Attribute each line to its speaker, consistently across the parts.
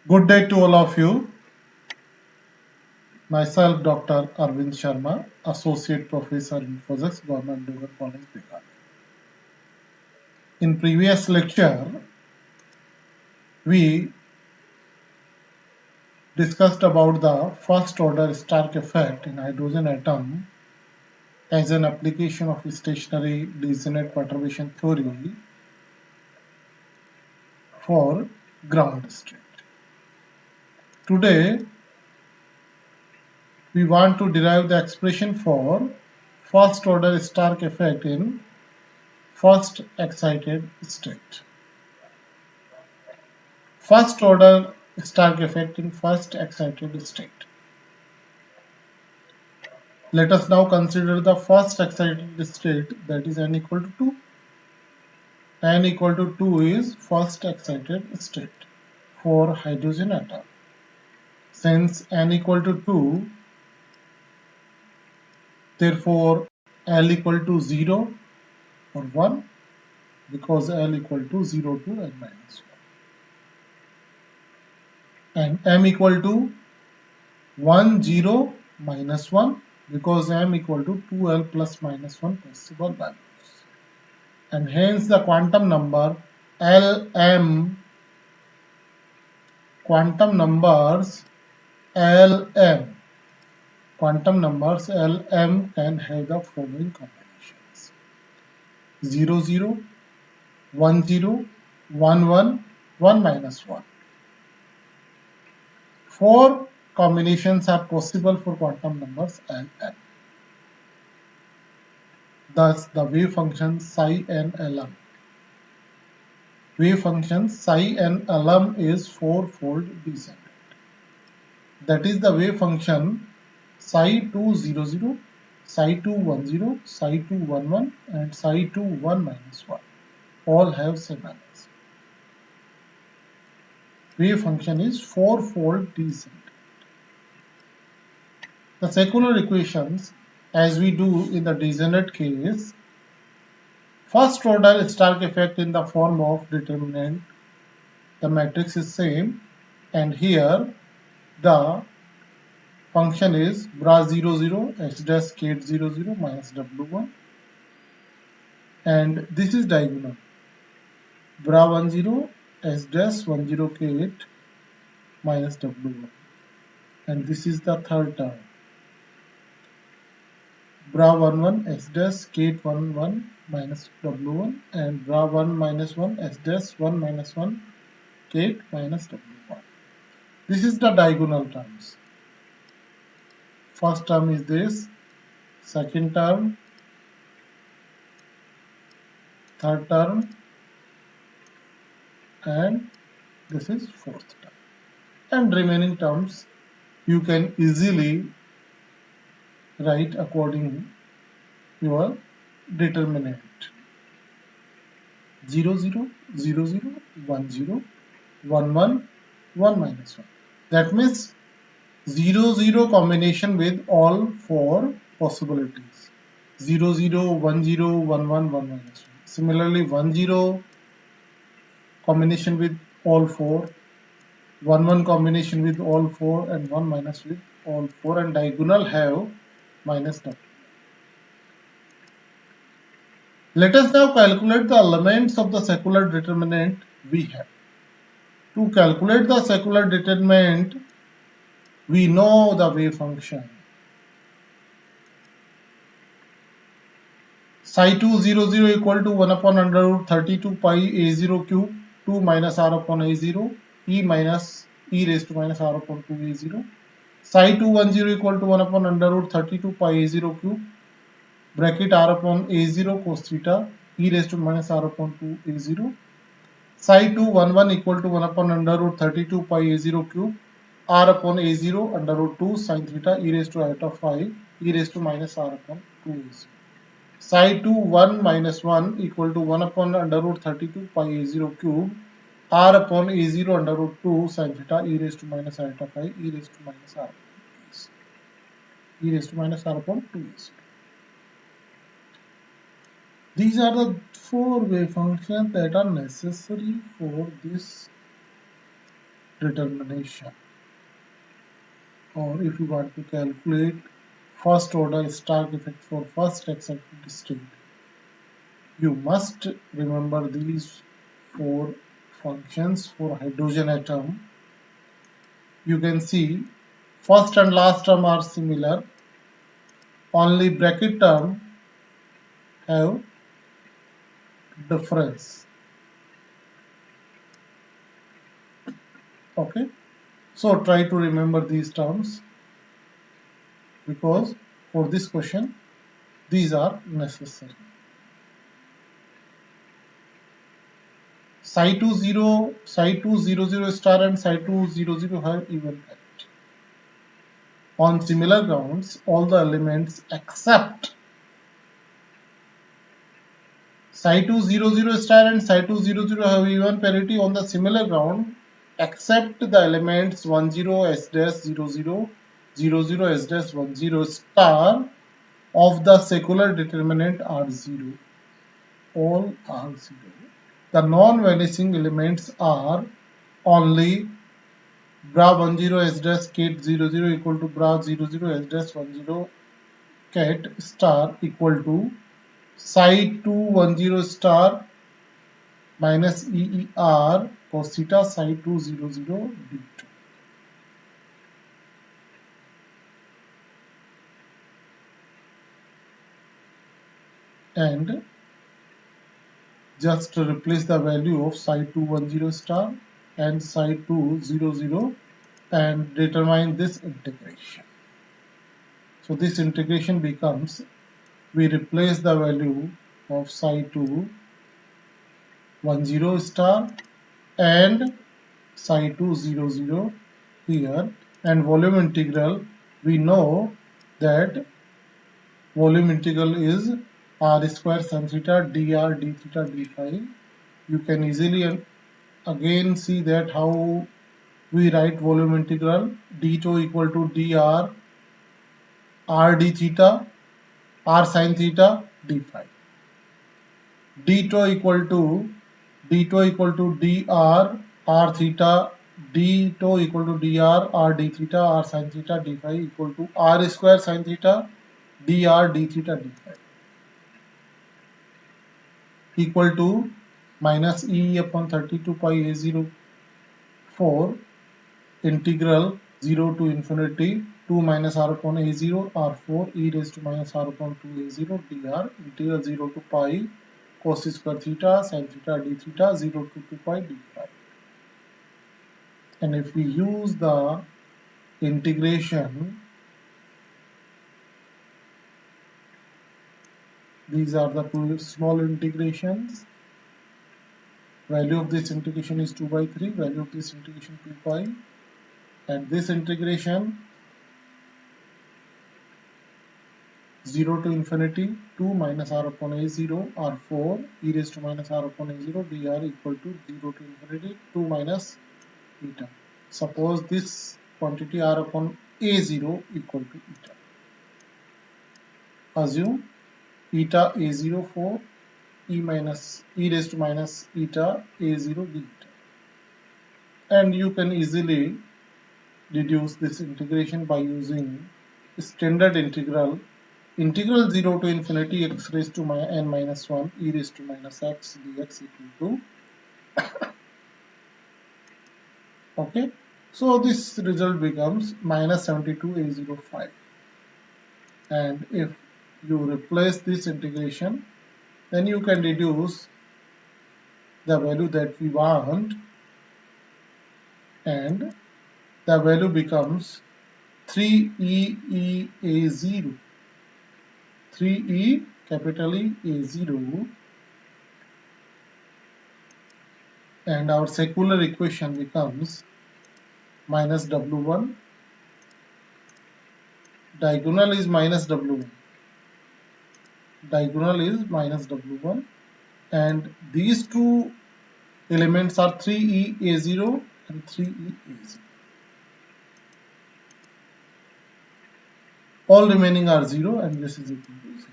Speaker 1: Good day to all of you. Myself, Dr. Arvind Sharma, Associate Professor in Physics, Government Degree College, Bihar. In previous lecture, we discussed about the first order Stark effect in hydrogen atom as an application of stationary Degeneracy perturbation theory for ground state. Today, we want to derive the expression for first order Stark effect in first excited state. First order Stark effect in first excited state. Let us now consider the first excited state, that is n equal to 2. N equal to 2 is first excited state for hydrogen atom. Since n equal to 2, therefore L equal to 0 or 1, because L equal to 0 to n minus 1. And M equal to 1, 0, minus 1, because M equal to 2L plus minus 1 possible values. And hence the quantum number Lm, quantum numbers Lm can have the following combinations: 0, 0, 1, 0, 1, 1, 1 minus 1. 4 combinations are possible for quantum numbers Lm. Thus, the wave function psi n Lm. Wave function psi n Lm is four-fold descendant. That is the wave function psi 2 0 0, psi 2 1 0, psi 2 1 1, and psi 2 1 minus 1. All have same values. Wave function is four-fold descendant. The secular equations, as we do in the degenerate case, first order Stark effect in the form of determinant. The matrix is same, and here the function is bra 0 0 h dash k 0 0 minus w1, and this is diagonal bra 1 0 h dash 1 0 k8 minus w1, and this is the third term bra 1 1 h dash k8 1 1 minus w1, and bra 1 minus 1 h dash 1 minus 1 k8 minus w1. This is the diagonal terms. First term is this, second term, third term, and this is fourth term. And remaining terms you can easily write according your determinant: 0 0 0 0 1 0 1 1 1 minus 1. That means 0 0 combination with all four possibilities: 0 0 1 0 1 1 1 minus 1. Similarly 1 0 combination with all four, 1 1 combination with all four, and 1 minus with all four, and diagonal have minus w. Let us now calculate the elements of the secular determinant we have. To calculate the secular determinant, we know the wave function. Psi 2 0 0 equal to 1 upon under root 32 pi a0 cube 2 minus r upon a0 e minus e raised to minus r upon 2 a0. Psi 2 1 0 equal to 1 upon under root 32 pi a0 cube bracket r upon a0 cos theta e raised to minus r upon 2 a0. Psi 2 1 1 equal to 1 upon under root 32 pi a0 cube r upon a0 under root 2 sin theta e raised to iota 5 e raised to minus r upon 2 a0. Psi 2 1 minus 1 equal to 1 upon under root 32 pi a0 cube r upon a0 under root 2 sin theta e raised to minus iota 5 e raised to minus r upon 2 a0. These are the four wave functions that are necessary for this determination, or if you want to calculate first order Stark effect for first accepted state, you must remember these four functions for hydrogen atom. You can see first and last term are similar, only bracket term have difference. Okay, so try to remember these terms, because for this question these are necessary. Psi200 star and Psi200 have even height. On similar grounds, all the elements except Psi200 star and Psi200 have even parity on the similar ground, except the elements 10s-00, 00s-10 star of the secular determinant are 0. All are 0. The non-vanishing elements are only bra10 s ket 00 equal to bra00 s 10 ket star equal to psi210 star minus EER cos theta psi200 d2. And just replace the value of psi210 star and psi200 and determine this integration. So this integration becomes, we replace the value of psi210 star and psi200 here, and volume integral, we know that volume integral is r square sin theta dr d theta d phi. You can easily again see that how we write volume integral. D tau equal to dr r d theta r sin theta d phi. D tau equal to dr r theta, d tau equal to dr r d theta r sin theta d phi equal to r square sin theta dr d theta d phi equal to minus e upon 32 pi a0 4 integral 0 to infinity 2 minus r upon a0 r4 e raised to minus r upon 2 a0 dr integral 0 to pi cos square theta sin theta d theta 0 to 2 pi d phi. And if we use the integration, these are the two small integrations. Value of this integration is 2 by 3, value of this integration 2 pi, and this integration 0 to infinity 2 minus r upon a0 r4 e raised to minus r upon a0 dr equal to 0 to infinity 2 minus eta. Suppose this quantity r upon a0 equal to eta. Assume eta a0 for e raised to minus eta a0 deta. And you can easily deduce this integration by using standard integral 0 to infinity x raised to n minus 1 e raised to minus x dx equal to okay. So this result becomes minus 72a05, and if you replace this integration, then you can deduce the value that we want, and the value becomes 3e a0, 3e capital E a0, and our secular equation becomes minus w1, diagonal is minus w1, diagonal is minus w1, and these two elements are 3e a0 and 3e a0. All remaining are 0, and this is equal to 0.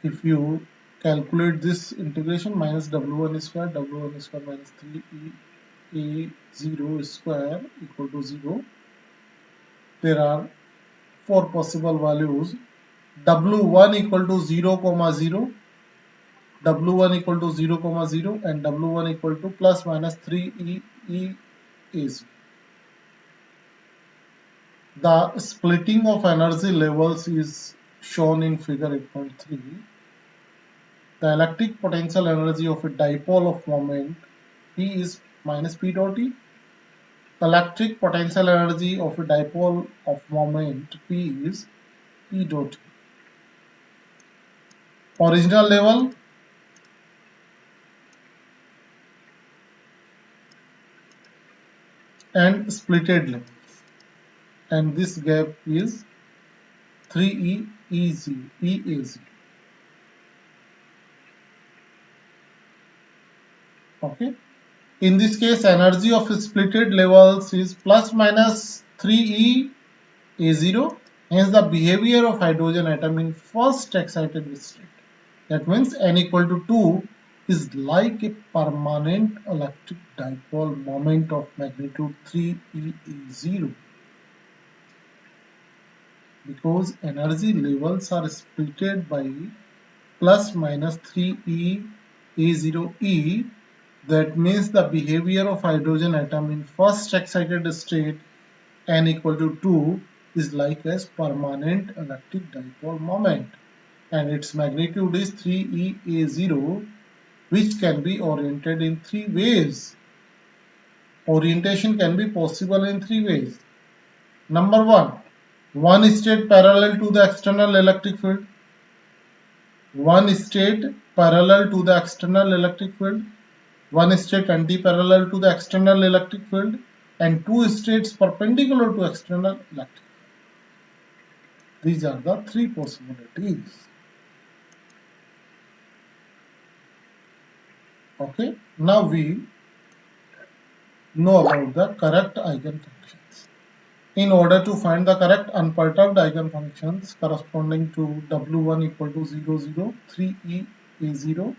Speaker 1: If you calculate this integration, minus w1 square minus 3e A0 square equal to 0. There are four possible values: W1 equal to 0, 0, W1 equal to 0, 0, and W1 equal to plus minus 3E is. The splitting of energy levels is shown in figure 8.3. The electric potential energy of a dipole of moment P is minus P dot E. Electric potential energy of a dipole of moment P is E dot E. Original level and splitted level, and this gap is 3E EA0. Okay. In this case, energy of splitted levels is plus minus 3E A0. Hence, the behavior of hydrogen atom in first excited state, that means n equal to 2, is like a permanent electric dipole moment of magnitude 3E A0, because energy levels are splitted by plus minus 3E A0E. That means the behavior of hydrogen atom in first excited state n equal to 2 is like as permanent electric dipole moment, and its magnitude is 3eA0, which can be oriented in three ways. Orientation can be possible in three ways. Number one state parallel to the external electric field, one state parallel to the external electric field, one state anti-parallel to the external electric field, and two states perpendicular to external electric field. These are the three possibilities. Okay, now we know about the correct eigenfunctions. In order to find the correct unperturbed eigenfunctions corresponding to W1 equal to 0, 0, 3E A0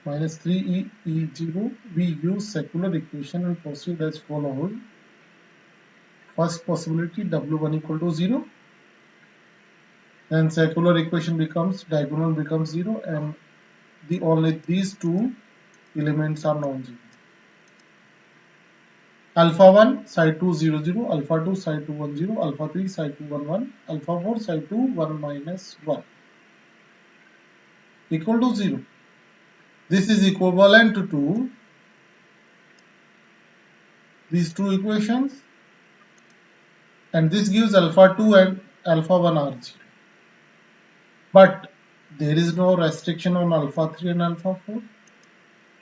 Speaker 1: minus 3E E0, we use secular equation and proceed as follows. First possibility, W1 equal to 0, then secular equation becomes, diagonal becomes 0, and only these two elements are non-zero. Alpha 1 psi 2 0 0, alpha 2 psi 2 1 0, alpha 3 psi 2 1 1, alpha 4 psi 2 1 minus 1 equal to 0. This is equivalent to these two equations, and this gives alpha 2 and alpha 1 are 0. But there is no restriction on alpha 3 and alpha 4.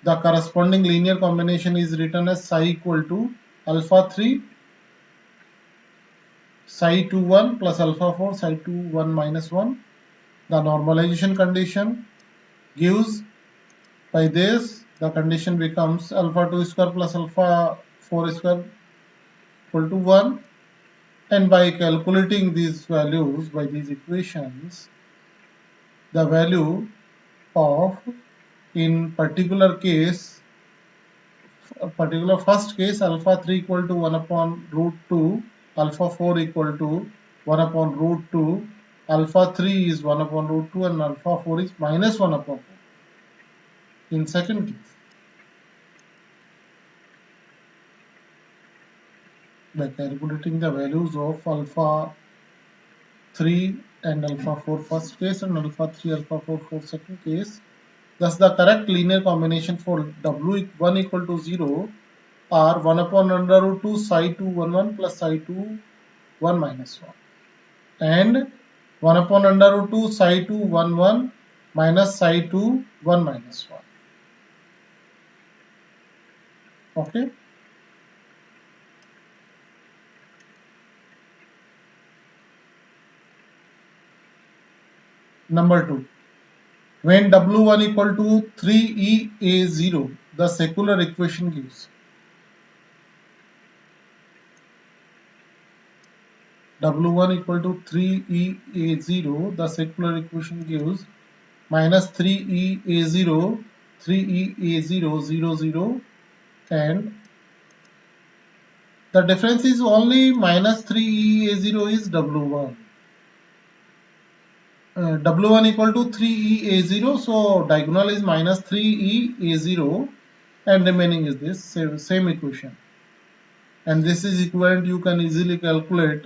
Speaker 1: The corresponding linear combination is written as psi equal to alpha 3 psi 2 1 plus alpha 4 psi 2 1 minus 1. The normalization condition gives, by this the condition becomes alpha 2 square plus alpha 4 square equal to 1, and by calculating these values by these equations, the value of, in particular first case, alpha 3 equal to 1 upon root 2, alpha 4 equal to 1 upon root 2, alpha 3 is 1 upon root 2, and alpha 4 is minus 1 upon 4. In second case, by calculating the values of alpha 3 and alpha 4 first case and alpha 3 alpha 4 for second case, thus the correct linear combination for W1 equal to 0 are 1 upon under root 2 psi 2 1 1 plus psi 2 1 minus 1, and 1 upon under root 2 psi 2 1 1 minus psi 2 1 minus 1. Okay. Number 2. When W1 equal to 3eA0, the secular equation gives W1 equal to 3eA0, the secular equation gives minus 3eA0, 3eA0, 0, 0, and The difference is only minus 3EA0 is W1. W1 equal to 3EA0, so diagonal is minus 3EA0 and remaining is this same equation. And this is equivalent, you can easily calculate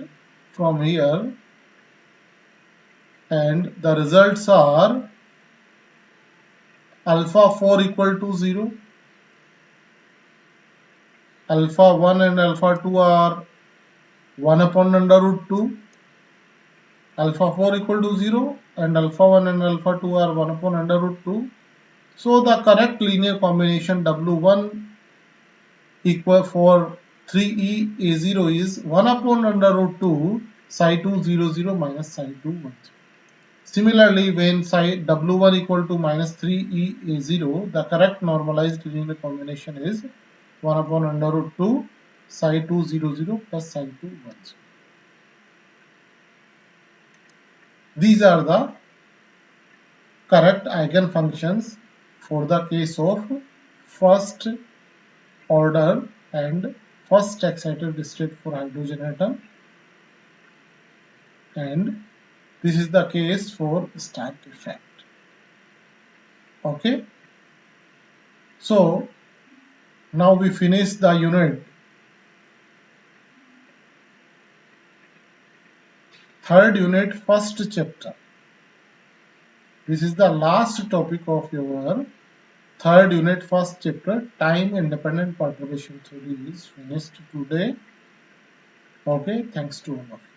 Speaker 1: from here, and the results are alpha 4 equal to 0, alpha 1 and alpha 2 are 1 upon under root 2, alpha 4 equal to 0, and alpha 1 and alpha 2 are 1 upon under root 2. So the correct linear combination W1 equal for 3EA0 is 1 upon under root 2 psi 2 0 0 minus psi 2 1 0. Similarly, when psi W1 equal to minus 3EA0, the correct normalized linear combination is 1 upon under root 2 psi 2 0 0 plus psi 2 1 0. These are the correct eigenfunctions for the case of first order and first excited state for hydrogen atom, and this is the case for stack effect. Okay, so now we finish the unit. Third unit, first chapter. This is the last topic of your third unit, first chapter. Time independent perturbation theory is finished today. Okay, thanks to all of you.